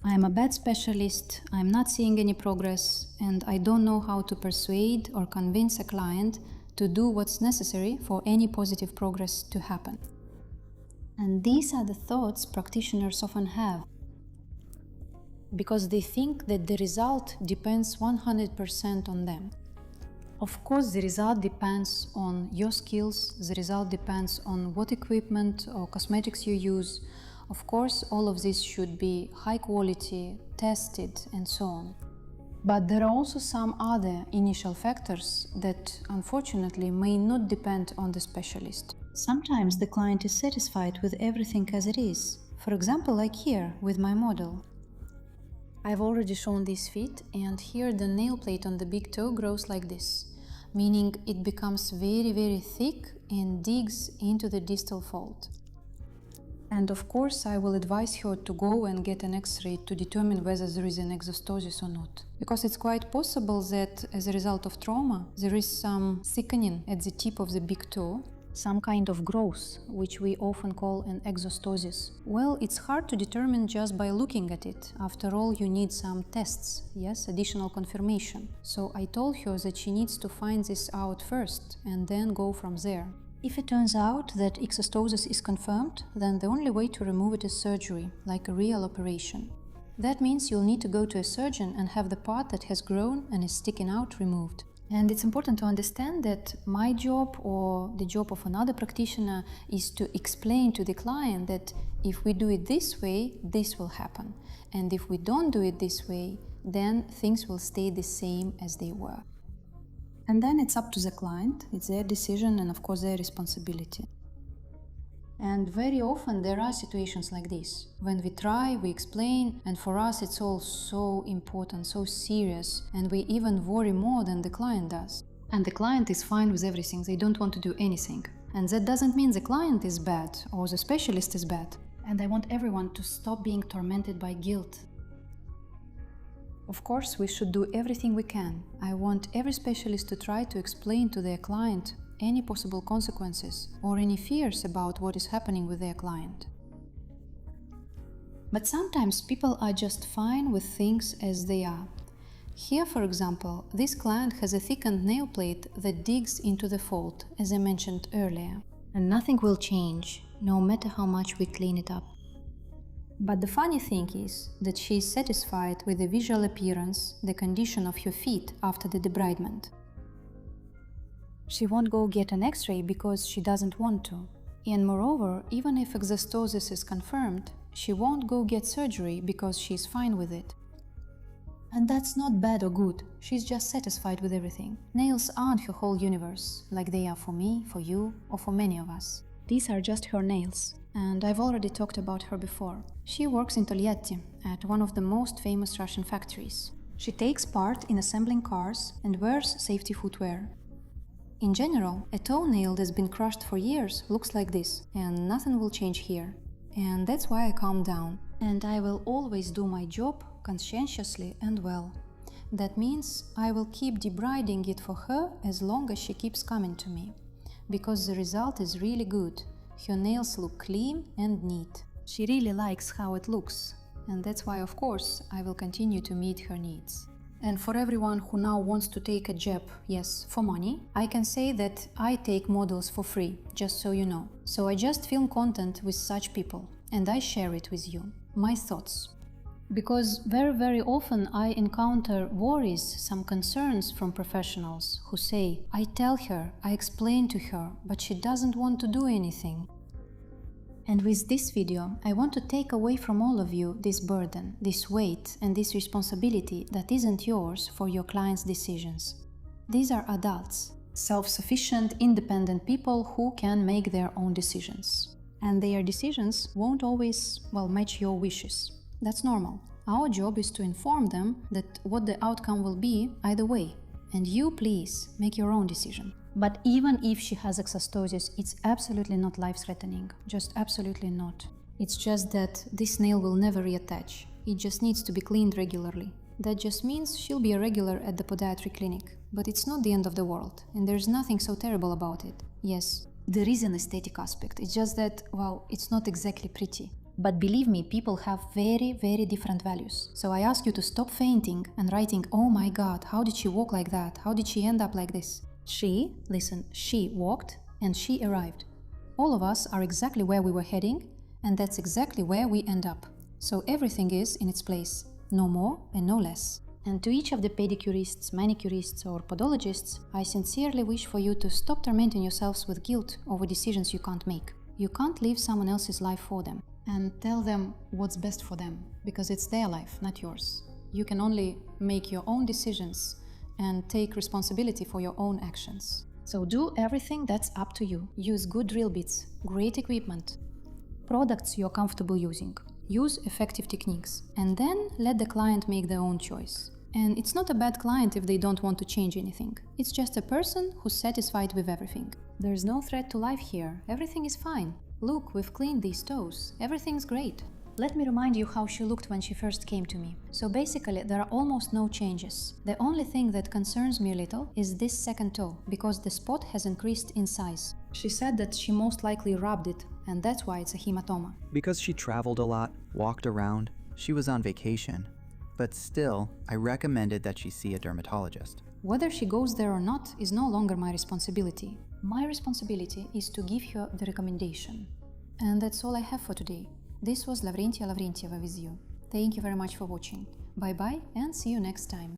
I'm a bad specialist, I'm not seeing any progress, and I don't know how to persuade or convince a client to do what's necessary for any positive progress to happen. And these are the thoughts practitioners often have, because they think that the result depends 100% on them. Of course, the result depends on your skills, the result depends on what equipment or cosmetics you use. Of course, all of this should be high quality, tested, and so on. But there are also some other initial factors that unfortunately may not depend on the specialist. Sometimes the client is satisfied with everything as it is. For example, like here with my model. I've already shown this feet, and here the nail plate on the big toe grows like this, meaning it becomes very thick and digs into the distal fold. And of course, I will advise her to go and get an X-ray to determine whether there is an exostosis or not. Because it's quite possible that as a result of trauma, there is some thickening at the tip of the big toe, some kind of growth, which we often call an exostosis. Well, it's hard to determine just by looking at it. After all, you need some tests, yes, additional confirmation. So I told her that she needs to find this out first and then go from there. If it turns out that exostosis is confirmed, then the only way to remove it is surgery, like a real operation. That means you'll need to go to a surgeon and have the part that has grown and is sticking out removed. And it's important to understand that my job or the job of another practitioner is to explain to the client that if we do it this way, this will happen. And if we don't do it this way, then things will stay the same as they were. And then it's up to the client, it's their decision and of course their responsibility. And very often there are situations like this. When we try, we explain, and for us it's all so important, so serious, and we even worry more than the client does. And the client is fine with everything, they don't want to do anything. And that doesn't mean the client is bad or the specialist is bad. And I want everyone to stop being tormented by guilt. Of course, we should do everything we can. I want every specialist to try to explain to their client any possible consequences or any fears about what is happening with their client. But sometimes people are just fine with things as they are. Here, for example, this client has a thickened nail plate that digs into the fold, as I mentioned earlier. And nothing will change, no matter how much we clean it up. But the funny thing is that she is satisfied with the visual appearance, the condition of her feet after the debridement. She won't go get an X-ray because she doesn't want to. And moreover, even if exostosis is confirmed, she won't go get surgery because she's fine with it. And that's not bad or good, she's just satisfied with everything. Nails aren't her whole universe, like they are for me, for you, or for many of us. These are just her nails. And I've already talked about her before. She works in Toledo, at one of the most famous Russian factories. She takes part in assembling cars and wears safety footwear. In general, a toenail that's been crushed for years looks like this, and nothing will change here. And that's why I calm down. And I will always do my job conscientiously and well. That means I will keep debriding it for her as long as she keeps coming to me. Because the result is really good. Her nails look clean and neat. She really likes how it looks, and that's why, of course, I will continue to meet her needs. And for everyone who now wants to take a jab, yes, for money, I can say that I take models for free, just so you know. So I just film content with such people, and I share it with you, my thoughts. Because very often I encounter worries, some concerns from professionals who say, I tell her, I explain to her, but she doesn't want to do anything. And with this video, I want to take away from all of you this burden, this weight, and this responsibility that isn't yours for your clients' decisions. These are adults, self-sufficient, independent people who can make their own decisions. And their decisions won't always, match your wishes. That's normal. Our job is to inform them that what the outcome will be either way. And you, please, make your own decision. But even if she has exostosis, it's absolutely not life-threatening. Just absolutely not. It's just that this nail will never reattach. It just needs to be cleaned regularly. That just means she'll be a regular at the podiatry clinic. But it's not the end of the world, and there's nothing so terrible about it. Yes, there is an aesthetic aspect. It's just that, it's not exactly pretty. But believe me, people have very, very different values. So I ask you to stop fainting and writing, "Oh my God, how did she walk like that? How did she end up like this?" She walked and she arrived. All of us are exactly where we were heading, and that's exactly where we end up. So everything is in its place, no more and no less. And to each of the pedicurists, manicurists or podologists, I sincerely wish for you to stop tormenting yourselves with guilt over decisions you can't make. You can't live someone else's life for them and tell them what's best for them, because it's their life, not yours. You can only make your own decisions and take responsibility for your own actions. So do everything that's up to you. Use good drill bits, great equipment, products you're comfortable using. Use effective techniques, and then let the client make their own choice. And it's not a bad client if they don't want to change anything. It's just a person who's satisfied with everything. There's no threat to life here. Everything is fine. Look, we've cleaned these toes. Everything's great. Let me remind you how she looked when she first came to me. So basically, there are almost no changes. The only thing that concerns me a little is this second toe, because the spot has increased in size. She said that she most likely rubbed it, and that's why it's a hematoma. Because she traveled a lot, walked around, she was on vacation. But still, I recommended that she see a dermatologist. Whether she goes there or not is no longer my responsibility. My responsibility is to give her the recommendation. And that's all I have for today. This was Lavrentia Lavrentieva with you. Thank you very much for watching. Bye bye and see you next time.